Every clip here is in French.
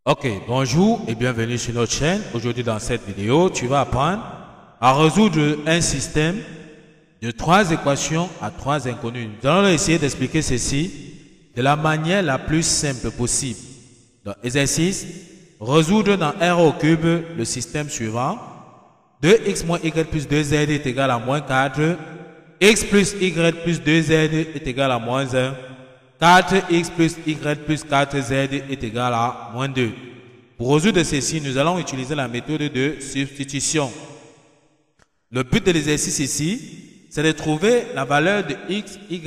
Ok, bonjour et bienvenue sur notre chaîne. Aujourd'hui dans cette vidéo, tu vas apprendre à résoudre un système de 3 équations à 3 inconnues. Nous allons essayer d'expliquer ceci de la manière la plus simple possible. Donc, exercice, résoudre dans R au cube le système suivant. 2x moins y plus 2z est égal à moins 4. X plus y plus 2z est égal à moins 1. 4x plus y plus 4z est égal à moins 2. Pour résoudre ceci, nous allons utiliser la méthode de substitution. Le but de l'exercice ici, c'est de trouver la valeur de x, y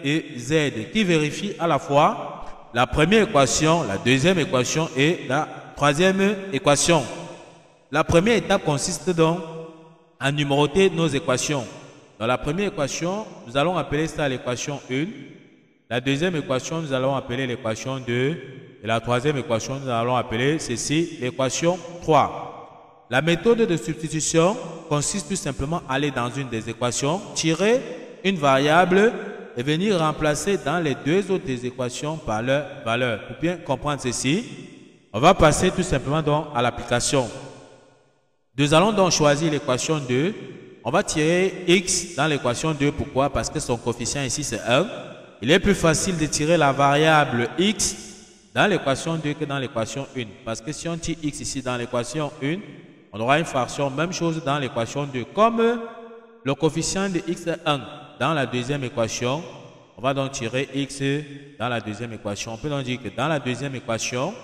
et z qui vérifie à la fois la première équation, la deuxième équation et la troisième équation. La première étape consiste donc à numéroter nos équations. Dans la première équation, nous allons appeler ça l'équation 1. La deuxième équation, nous allons appeler l'équation 2. Et la troisième équation, nous allons appeler ceci l'équation 3. La méthode de substitution consiste tout simplement à aller dans une des équations, tirer une variable et venir remplacer dans les deux autres équations par leur valeur. Pour bien comprendre ceci, on va passer tout simplement donc à l'application. Nous allons donc choisir l'équation 2. On va tirer x dans l'équation 2. Pourquoi? Parce que son coefficient ici c'est 1. Il est plus facile de tirer la variable x dans l'équation 2 que dans l'équation 1. Parce que si on tire x ici dans l'équation 1, on aura une fraction, même chose dans l'équation 2. Comme le coefficient de x est 1 dans la deuxième équation, on va donc tirer x dans la deuxième équation. On peut donc dire que dans la deuxième équation,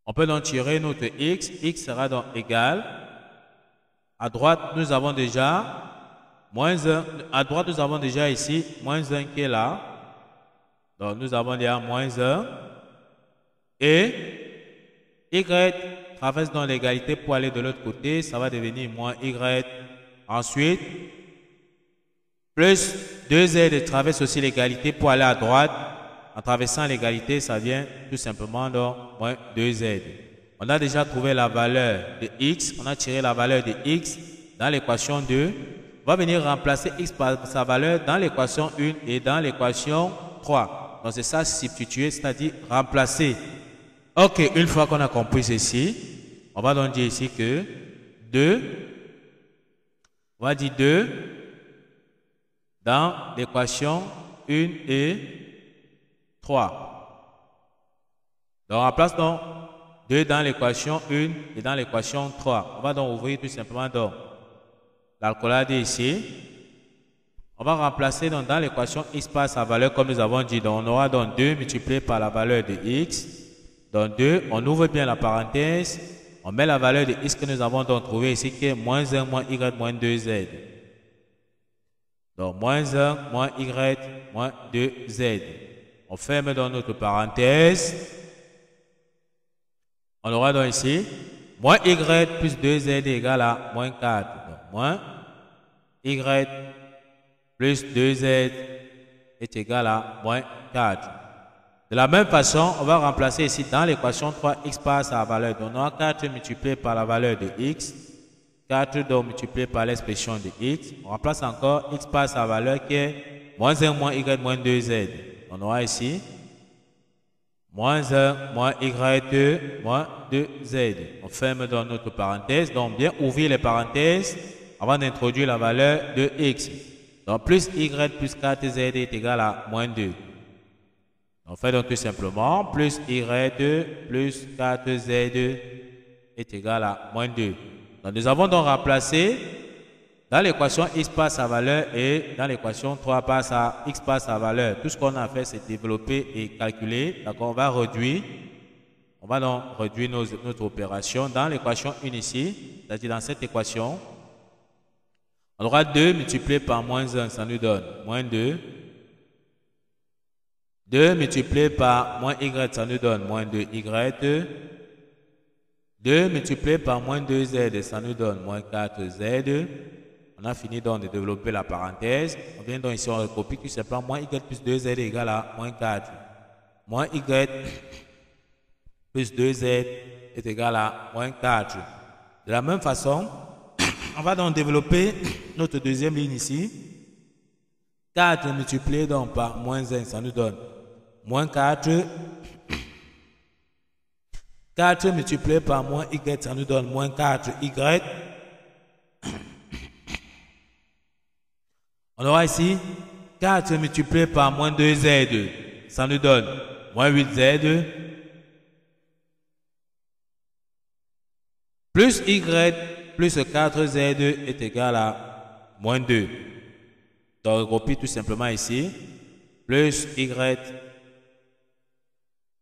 on peut donc tirer notre x. X sera donc égal. À droite, nous avons déjà moins 1. À droite, nous avons déjà ici moins 1 qui est là. Donc, nous avons déjà moins 1. Et y traverse dans l'égalité pour aller de l'autre côté. Ça va devenir moins y. Ensuite, plus 2z traverse aussi l'égalité pour aller à droite. En traversant l'égalité, ça vient tout simplement donc moins 2z. On a déjà trouvé la valeur de x. On a tiré la valeur de x dans l'équation 2. On va venir remplacer x par sa valeur dans l'équation 1 et dans l'équation 3. Donc c'est ça substituer, c'est-à-dire remplacer. Ok, une fois qu'on a compris ceci, on va donc dire ici que 2, on va dire 2 dans l'équation 1 et 3. Donc on remplace donc 2 dans l'équation 1 et dans l'équation 3. On va donc ouvrir tout simplement donc l'alcolade ici. On va remplacer donc dans l'équation x par sa valeur comme nous avons dit. Donc on aura donc 2 multiplié par la valeur de x. Donc 2, on ouvre bien la parenthèse. On met la valeur de x que nous avons donc trouvé ici qui est moins 1 moins y moins 2z. Donc moins 1 moins y moins 2z. On ferme donc notre parenthèse. On aura donc ici moins y plus 2z égale à moins 4. Donc moins y plus 2z est égal à moins 4. De la même façon, on va remplacer ici dans l'équation 3 x par sa valeur. Donc on aura 4 multiplié par la valeur de x. 4 donc multiplié par l'expression de x. On remplace encore x par sa valeur qui est moins 1 moins y moins 2z. On aura ici moins 1 moins y2 moins 2z. On ferme dans notre parenthèse. Donc bien ouvrir les parenthèses avant d'introduire la valeur de x. Donc plus y plus 4z est égal à moins 2. On fait donc tout simplement plus y2 plus 4z est égal à moins 2. Donc nous avons donc remplacé dans l'équation x par sa valeur et dans l'équation 3 par sa x par sa valeur. Tout ce qu'on a fait, c'est développer et calculer. D'accord, on va réduire. On va donc réduire notre opération dans l'équation 1 ici, c'est-à-dire dans cette équation. On aura 2 multiplié par moins 1, ça nous donne moins 2. 2 multiplié par moins y, ça nous donne moins 2y. 2 multiplié par moins 2z, ça nous donne moins 4z. On a fini donc de développer la parenthèse. On vient donc ici, on recopie tout simplement moins y plus 2z est égal à moins 4. Moins y plus 2z est égal à moins 4. De la même façon, on va donc développer notre deuxième ligne ici. 4 multiplié donc par moins 1, ça nous donne moins 4 4 multiplié par moins y, ça nous donne moins 4y. On aura ici 4 multiplié par moins 2z. Ça nous donne moins 8z. Plus y plus 4z est égal à moins 2. Donc, on copie tout simplement ici. Plus y,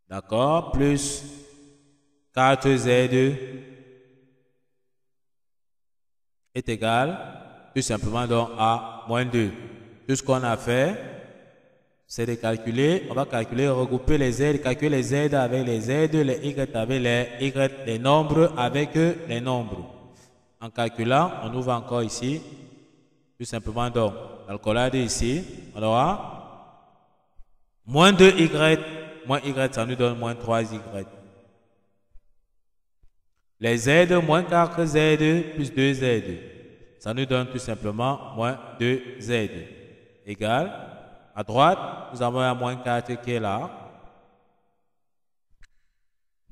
d'accord, plus 4z est égal tout simplement donc à moins 2. Tout ce qu'on a fait, c'est de calculer, on va calculer, regrouper les z, calculer les z avec les z, les y avec les y, les nombres avec les nombres. En calculant, on ouvre encore ici, tout simplement donc, calculade ici, on aura moins 2y, moins y, ça nous donne moins 3y. Les z, moins 4z plus 2z, ça nous donne tout simplement moins 2z, égal. À droite, nous avons un moins 4 qui est là.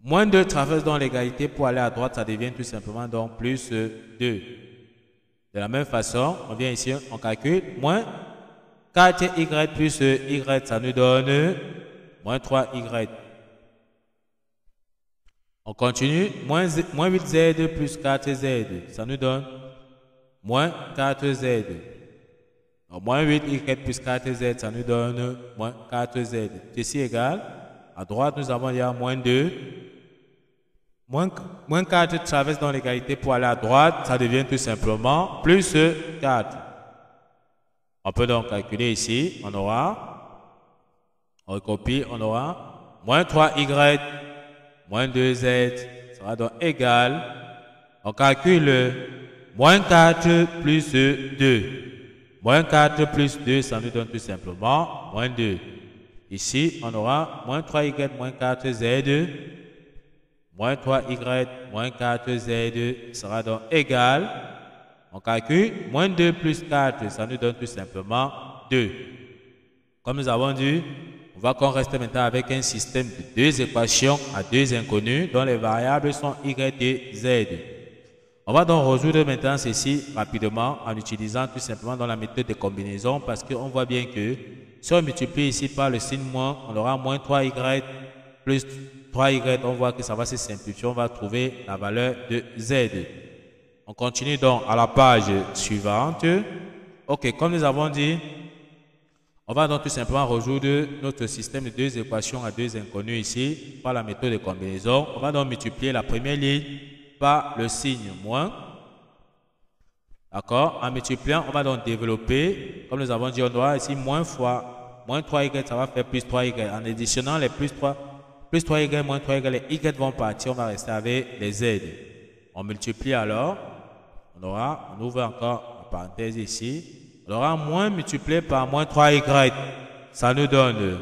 Moins 2 traverse dans l'égalité pour aller à droite, ça devient tout simplement donc plus 2. De la même façon, on vient ici, on calcule. Moins 4y plus y, ça nous donne moins 3y. On continue. Moins 8z plus 4z, ça nous donne moins 4z. Donc, moins 8y plus 4z, ça nous donne moins 4z. Ceci égal. À droite, nous avons déjà moins 2. Moins 4 traverse dans l'égalité pour aller à droite. Ça devient tout simplement plus 4. On peut donc calculer ici. On aura, on recopie, on aura moins 3y, moins 2z. Ça sera donc égal. On calcule moins 4 plus 2. Moins 4 plus 2, ça nous donne tout simplement moins 2. Ici, on aura moins 3y moins 4z. Moins 3y moins 4z sera donc égal. On calcule moins 2 plus 4, ça nous donne tout simplement 2. Comme nous avons dit, on va qu'on reste maintenant avec un système de deux équations à deux inconnus dont les variables sont y et z. On va donc résoudre maintenant ceci rapidement en utilisant tout simplement dans la méthode de combinaison parce qu'on voit bien que si on multiplie ici par le signe moins, on aura moins 3y plus 3y, on voit que ça va se simplifier, on va trouver la valeur de z. On continue donc à la page suivante. Ok, comme nous avons dit, on va donc tout simplement résoudre notre système de deux équations à deux inconnus ici par la méthode de combinaison. On va donc multiplier la première ligne par le signe moins. D'accord? En multipliant, on va donc développer. Comme nous avons dit, on doit ici moins fois moins 3y, ça va faire plus 3y. En additionnant les plus 3y, moins 3y, les y vont partir, on va rester avec les z. On multiplie alors. On ouvre encore la parenthèse ici. On aura moins multiplié par moins 3y. Ça nous donne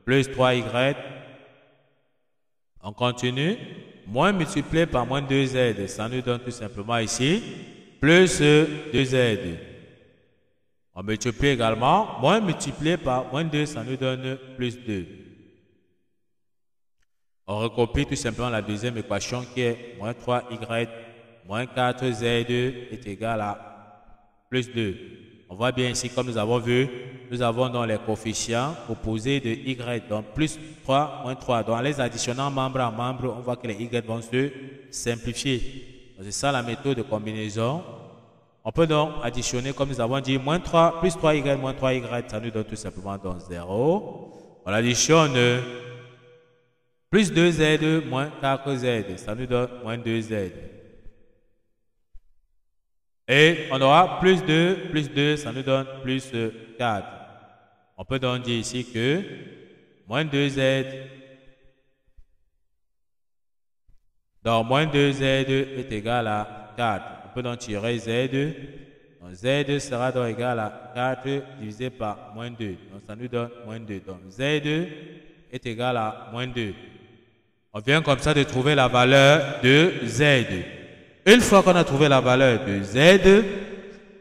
plus 3y. On continue. Moins multiplié par moins 2z, ça nous donne tout simplement ici plus 2z. On multiplie également, moins multiplié par moins 2, ça nous donne plus 2. On recopie tout simplement la deuxième équation qui est moins 3y moins 4z est égal à plus 2. On voit bien ici, comme nous avons vu, nous avons dans les coefficients opposés de y, donc plus 3, moins 3. Donc en les additionnant membre à membre, on voit que les y vont se simplifier. C'est ça la méthode de combinaison. On peut donc additionner, comme nous avons dit, moins 3, plus 3y, moins 3y, ça nous donne tout simplement donc 0. On additionne plus 2z, moins 4z, ça nous donne moins 2z. Et on aura plus 2, ça nous donne plus 4. On peut donc dire ici que moins 2z, donc moins 2z est égal à 4. On peut donc tirer z. Donc z sera donc égal à 4 divisé par moins 2. Donc ça nous donne moins 2. Donc z est égal à moins 2. On vient comme ça de trouver la valeur de z. Une fois qu'on a trouvé la valeur de z,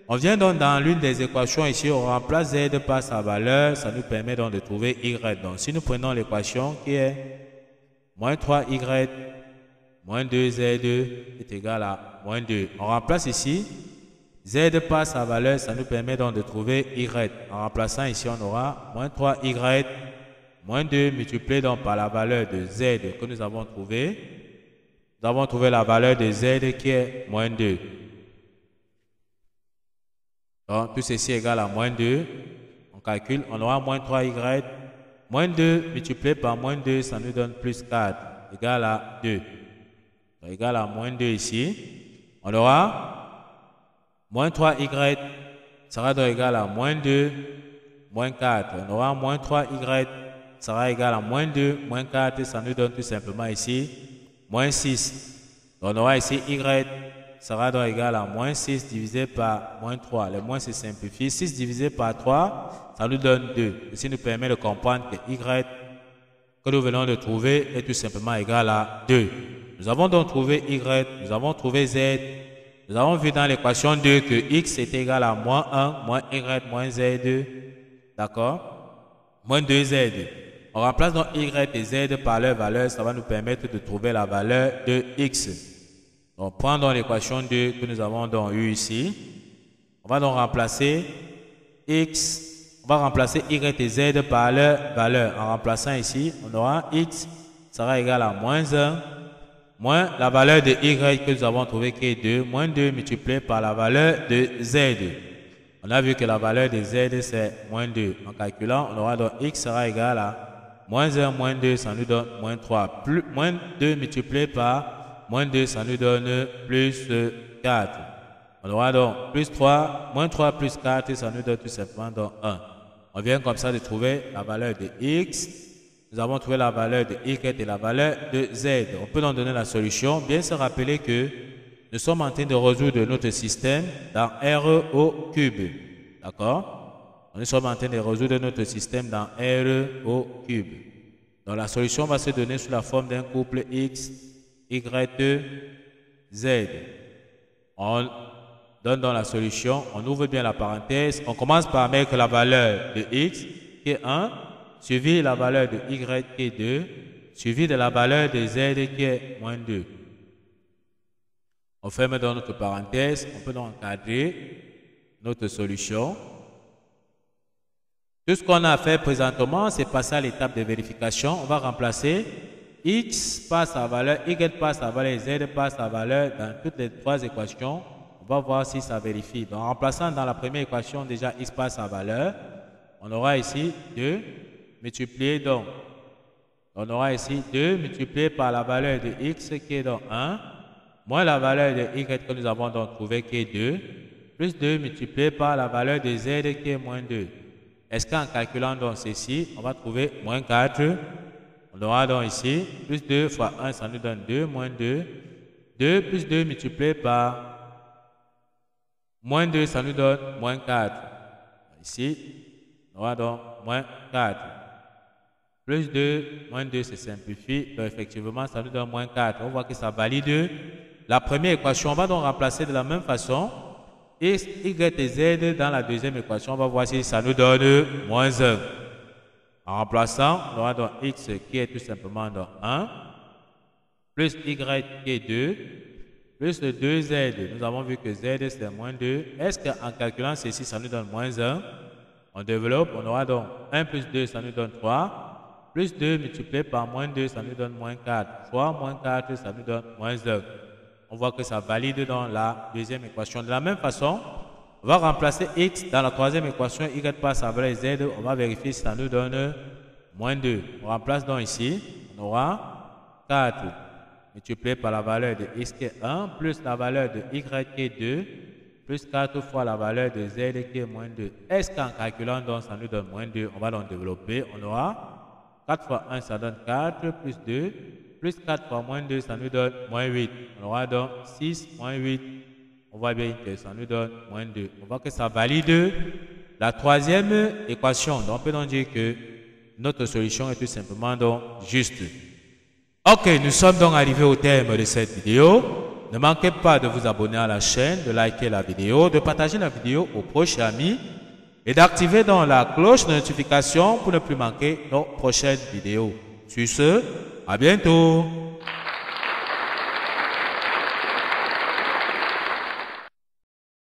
on vient donc dans l'une des équations ici, on remplace z par sa valeur, ça nous permet donc de trouver y. Donc si nous prenons l'équation qui est moins 3y moins 2z est égal à moins 2. On remplace ici. Z par sa valeur, ça nous permet donc de trouver y. En remplaçant ici, on aura moins 3y moins 2 multiplié donc par la valeur de z que nous avons trouvé. Nous avons trouvé la valeur de z qui est moins 2. Donc, tout ceci est égal à moins 2. On calcule, on aura moins 3y moins 2 multiplié par moins 2, ça nous donne plus 4, égal à 2. Donc, égal à moins 2 ici. On aura moins 3y sera donc égal à moins 2, moins 4. On aura moins 3y sera égal à moins 2, moins 4. Ça nous donne tout simplement ici moins 6. Donc on aura ici y sera donc égal à moins 6 divisé par moins 3. Les moins se simplifient. 6 divisé par 3, ça nous donne 2. Ceci nous permet de comprendre que y que nous venons de trouver est tout simplement égal à 2. Nous avons donc trouvé y, nous avons trouvé z. Nous avons vu dans l'équation 2 que x est égal à moins 1, moins y, moins z2. D'accord? Moins 2z. On remplace donc y et z par leur valeur. Ça va nous permettre de trouver la valeur de x. Donc, prenons l'équation 2 que nous avons donc eu ici. On va donc remplacer x. On va remplacer y et z par leur valeur. En remplaçant ici, on aura x sera égal à moins 1. Moins la valeur de y que nous avons trouvé qui est 2, moins 2 multiplié par la valeur de z. On a vu que la valeur de z c'est moins 2. En calculant, on aura donc x sera égal à moins 1, moins 2, ça nous donne moins 3. Plus, moins 2 multiplié par moins 2, ça nous donne plus 4. On aura donc plus 3, moins 3 plus 4, ça nous donne tout simplement donc 1. On vient comme ça de trouver la valeur de x. Nous avons trouvé la valeur de y et la valeur de z. On peut donc donner la solution. Bien se rappeler que nous sommes en train de résoudre notre système dans R au cube. D'accord? Nous sommes en train de résoudre notre système dans R au cube. Donc la solution va se donner sous la forme d'un couple x, y, z. On donne dans la solution, on ouvre bien la parenthèse. On commence par mettre la valeur de x qui est 1. Suivi de la valeur de y qui est 2, suivi de la valeur de z qui est moins 2. On ferme dans notre parenthèse, on peut donc encadrer notre solution. Tout ce qu'on a fait présentement, c'est passer à l'étape de vérification. On va remplacer x par sa valeur, y par sa valeur, z par sa valeur dans toutes les trois équations. On va voir si ça vérifie. Donc, en remplaçant dans la première équation déjà x par sa valeur, on aura ici 2. Multiplié donc, on aura ici 2 multiplié par la valeur de x qui est donc 1, moins la valeur de y que nous avons donc trouvé qui est 2, plus 2 multiplié par la valeur de z qui est moins 2. Est-ce qu'en calculant donc ceci, on va trouver moins 4, on aura donc ici plus 2 fois 1, ça nous donne 2, moins 2, 2 plus 2 multiplié par moins 2, ça nous donne moins 4. Ici, on aura donc moins 4. Plus 2, moins 2 se simplifie. Donc, effectivement, ça nous donne moins 4. On voit que ça valide la première équation. On va donc remplacer de la même façon x, y et z dans la deuxième équation. On va voir si ça nous donne moins 1. En remplaçant, on aura donc x qui est tout simplement donc 1, plus y qui est 2, plus 2z. Nous avons vu que z c'est moins 2. Est-ce qu'en calculant ceci, ça nous donne moins 1? On développe, on aura donc 1 plus 2, ça nous donne 3. Plus 2 multiplié par moins 2, ça nous donne moins 4. Fois moins 4, ça nous donne moins 1. On voit que ça valide dans la deuxième équation. De la même façon, on va remplacer x dans la troisième équation, y par sa valeur z. On va vérifier si ça nous donne moins 2. On remplace donc ici, on aura 4 multiplié par la valeur de x qui est 1, plus la valeur de y qui est 2, plus 4 fois la valeur de z qui est moins 2. Est-ce qu'en calculant donc ça nous donne moins 2? On va donc développer. On aura 4 fois 1, ça donne 4, plus 2, plus 4 fois moins 2, ça nous donne moins 8. On aura donc 6, moins 8. On voit bien que ça nous donne moins 2. On voit que ça valide la troisième équation. Donc, on peut donc dire que notre solution est tout simplement donc juste. Ok, nous sommes donc arrivés au terme de cette vidéo. Ne manquez pas de vous abonner à la chaîne, de liker la vidéo, de partager la vidéo aux proches amis et d'activer donc la cloche de notification pour ne plus manquer nos prochaines vidéos. Sur ce, à bientôt.